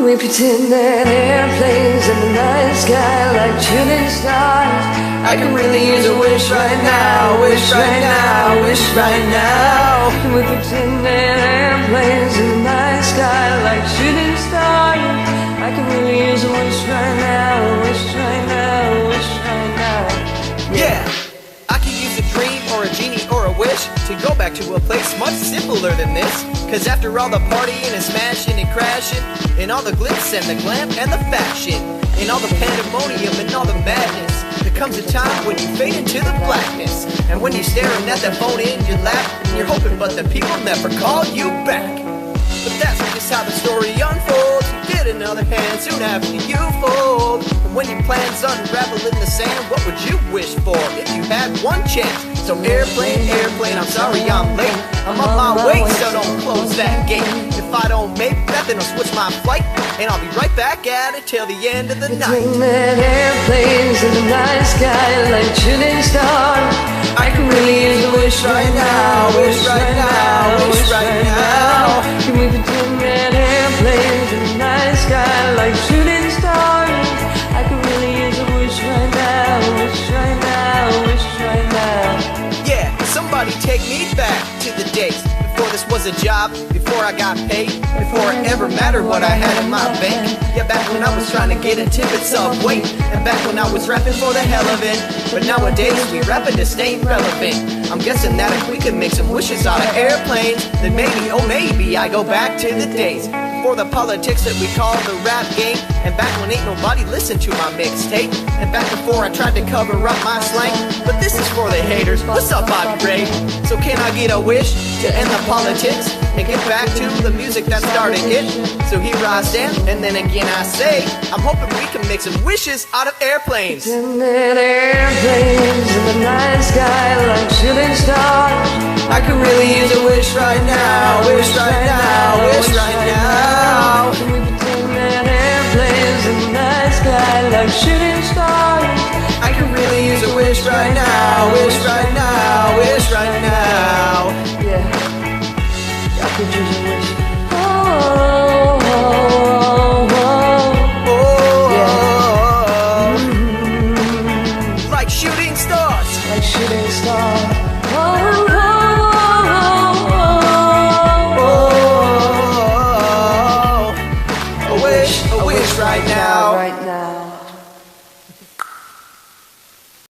we pretend that airplanes in the night sky like shooting stars? I can really use a wish right now, wish right now, wish right now. Can we pretend that airplanes in the night sky like shooting stars? I can really use a wish right now, wish right now, wish right now. Yeah, I could use a dream or a genie or a wish to go back to a place much simpler than this. Cause after all the partying and smashing and crashing, and all the glitz and the glam and the fashion, and all the pandemonium and all the madness, there comes a time when you fade into the blackness. And when you're staring at that phone in your lap, and you're hoping but the people never call you back. But that's just how the story unfolds. You get another hand soon after you fold. And when your plans unravel in the sand, what would you wish for if you had one chance? So airplane, airplane, I'm sorry I'm late. I'm on my way, so don't close that gate. If I don't make that, then I'll switch my flight, and I'll be right back at it till the end of the night. Between that airplanes in the night sky like shooting stars, I can really use a wish right now, wish right now, wish right now. Can we pretend that airplanes in the night sky like shooting stars? I can really use a wish right now, wish right now, wish right now. Yeah, somebody take me back to the days before this was a job, before I got paid, before it ever mattered what I had in my bank. Yeah, back when I was trying to get a tip at Subway, and back when I was rapping for the hell of it. But nowadays we rapping to stay relevant. I'm guessing that if we could make some wishes out of airplanes, then maybe, oh maybe, I go back to the days before the politics that we call the rap game, and back when ain't nobody listened to my mixtape, and back before I tried to cover up my slang. But this is for the haters. What's up, Bobby Ray? So can I get a wish to end the politics and get back to the music that started it? So here I stand, and then again I say, I'm hoping we can make some wishes out of airplanes. Pretend that airplanes in the night sky like shooting stars. I can really use a wish right now, wish right now, wish right now. Can we pretend that airplanes in the night sky like shooting stars? I can really use a wish right now, wish right now, wish right now. Yeah, I could use a wish. Oh, oh, oh, Oh, yeah. like shooting stars. Like shooting stars. Oh, oh.